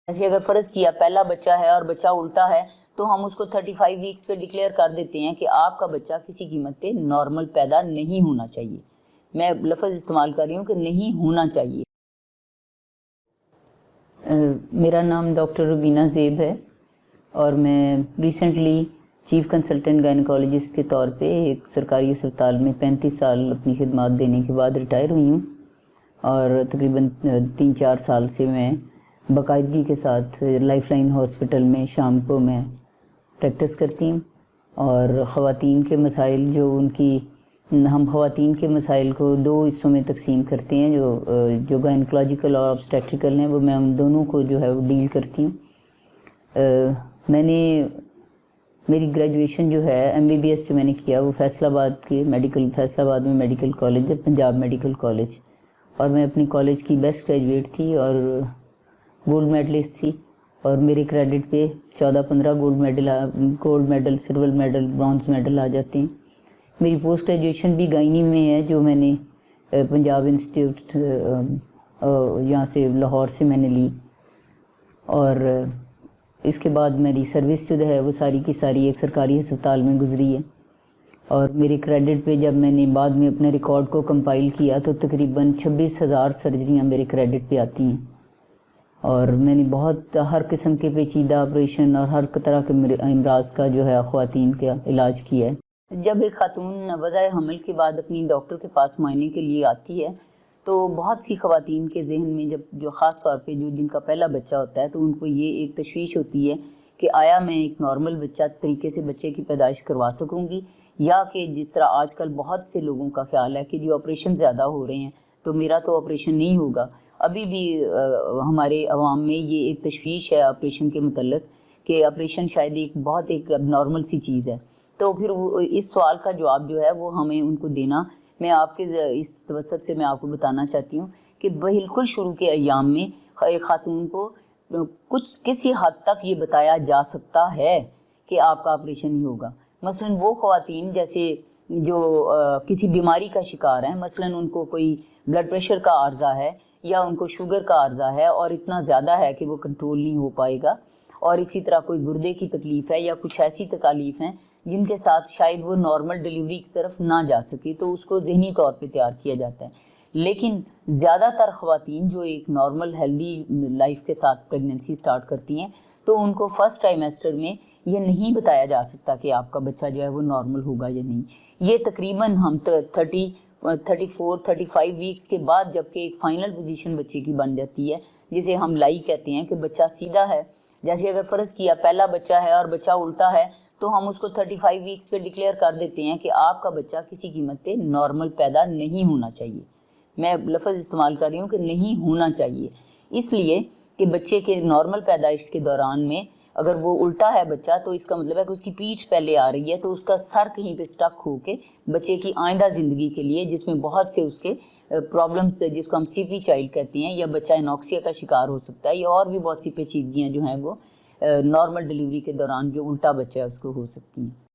جیسے اگر فرض کیا پہلا بچہ ہے اور بچہ الٹا ہے تو ہم اس کو 35 ویکس پہ ڈکلیئر کر دیتے ہیں کہ آپ کا بچہ کسی قیمت پہ نارمل پیدا نہیں ہونا چاہیے. میں لفظ استعمال کر رہی ہوں کہ نہیں ہونا چاہیے. میرا نام ڈاکٹر روبینہ زیب ہے اور میں ریسنٹلی چیف کنسلٹنٹ گائنیکالوجسٹ کے طور پہ ایک سرکاری اسپتال میں 35 سال اپنی خدمات دینے کے بعد ریٹائر ہوئی ہوں، اور تقریباً 3-4 سال سے میں باقاعدگی کے ساتھ لائف لائن ہاسپٹل میں شام کو میں پریکٹس کرتی ہوں. اور خواتین کے مسائل ہم خواتین کے مسائل کو 2 حصوں میں تقسیم کرتے ہیں، جو گائنیکولوجیکل اور آبسٹیٹریکل ہیں، وہ میں ان دونوں کو جو ہے وہ ڈیل کرتی ہوں. میری گریجویشن جو ہے MBBS جو میں نے کیا وہ فیصل آباد میں میڈیکل کالج ہے، پنجاب میڈیکل کالج، اور میں اپنی کالج کی بیسٹ گریجویٹ تھی اور گولڈ میڈلسٹ تھی، اور میرے کریڈٹ پہ 14-15 gold medal, silver medal, bronze medal آ جاتے ہیں. میری پوسٹ گریجویشن بھی گائنی میں ہے، جو میں نے پنجاب انسٹیٹیوٹ یہاں سے لاہور سے میں نے لی، اور اس کے بعد میری سروس جو ہے وہ ساری کی ساری ایک سرکاری ہسپتال میں گزری ہے. اور میرے کریڈٹ پہ جب میں نے بعد میں اپنے ریکارڈ کو کمپائل کیا تو تقریباً 26,000 سرجریاں میرے کریڈٹ پہ آتی ہیں، اور میں نے بہت ہر قسم کے پیچیدہ آپریشن اور ہر طرح کے امراض کا جو ہے خواتین کا علاج کیا ہے. جب ایک خاتون وضع حمل کے بعد اپنی ڈاکٹر کے پاس معائنے کے لیے آتی ہے تو بہت سی خواتین کے ذہن میں جو خاص طور پہ جن کا پہلا بچہ ہوتا ہے تو ان کو یہ ایک تشویش ہوتی ہے کہ آیا میں ایک نارمل بچہ طریقے سے بچے کی پیدائش کروا سکوں گی، یا کہ جس طرح آج کل بہت سے لوگوں کا خیال ہے کہ جو آپریشن زیادہ ہو رہے ہیں تو میرا تو آپریشن نہیں ہوگا. ابھی بھی ہمارے عوام میں یہ ایک تشویش ہے آپریشن کے متعلق کہ آپریشن شاید بہت اب نارمل سی چیز ہے. تو پھر اس سوال کا جواب جو ہے وہ ہمیں ان کو دینا، میں آپ کے اس توسط سے میں آپ کو بتانا چاہتی ہوں کہ بالکل شروع کے ایام میں ایک خاتون کو کسی حد تک یہ بتایا جا سکتا ہے کہ آپ کا آپریشن ہی ہوگا. مثلا وہ خواتین جیسے جو کسی بیماری کا شکار ہیں، مثلا ان کو کوئی بلڈ پریشر کا عارضہ ہے یا ان کو شوگر کا عارضہ ہے اور اتنا زیادہ ہے کہ وہ کنٹرول نہیں ہو پائے گا، اور اسی طرح کوئی گردے کی تکلیف ہے یا کچھ ایسی تکالیف ہیں جن کے ساتھ شاید وہ نارمل ڈیلیوری کی طرف نہ جا سکے، تو اس کو ذہنی طور پہ تیار کیا جاتا ہے. لیکن زیادہ تر خواتین جو ایک نارمل ہیلدی لائف کے ساتھ پریگننسی سٹارٹ کرتی ہیں تو ان کو فرسٹ ٹرائمیسٹر میں یہ نہیں بتایا جا سکتا کہ آپ کا بچہ جو ہے وہ نارمل ہوگا یا نہیں. یہ تقریباً ہم 34-35 ویکس کے بعد جب کہ ایک فائنل پوزیشن بچے کی بن جاتی ہے جسے ہم لائی کہتے ہیں کہ بچہ سیدھا ہے. جیسے اگر فرض کیا پہلا بچہ ہے اور بچہ الٹا ہے تو ہم اس کو 35 ویکس پہ ڈکلیئر کر دیتے ہیں کہ آپ کا بچہ کسی قیمت پہ نارمل پیدا نہیں ہونا چاہیے. میں لفظ استعمال کر رہی ہوں کہ نہیں ہونا چاہیے، اس لیے کہ بچے کے نارمل پیدائش کے دوران میں اگر وہ الٹا ہے بچہ تو اس کا مطلب ہے کہ اس کی پیٹھ پہلے آ رہی ہے، تو اس کا سر کہیں پہ سٹک ہو کے بچے کی آئندہ زندگی کے لیے، جس میں بہت سے اس کے پرابلمس جس کو ہم CP چائلڈ کہتے ہیں، یا بچہ انوکسیا کا شکار ہو سکتا ہے، یا اور بھی بہت سی پیچیدگیاں جو ہیں وہ نارمل ڈیلیوری کے دوران جو الٹا بچہ ہے اس کو ہو سکتی ہیں.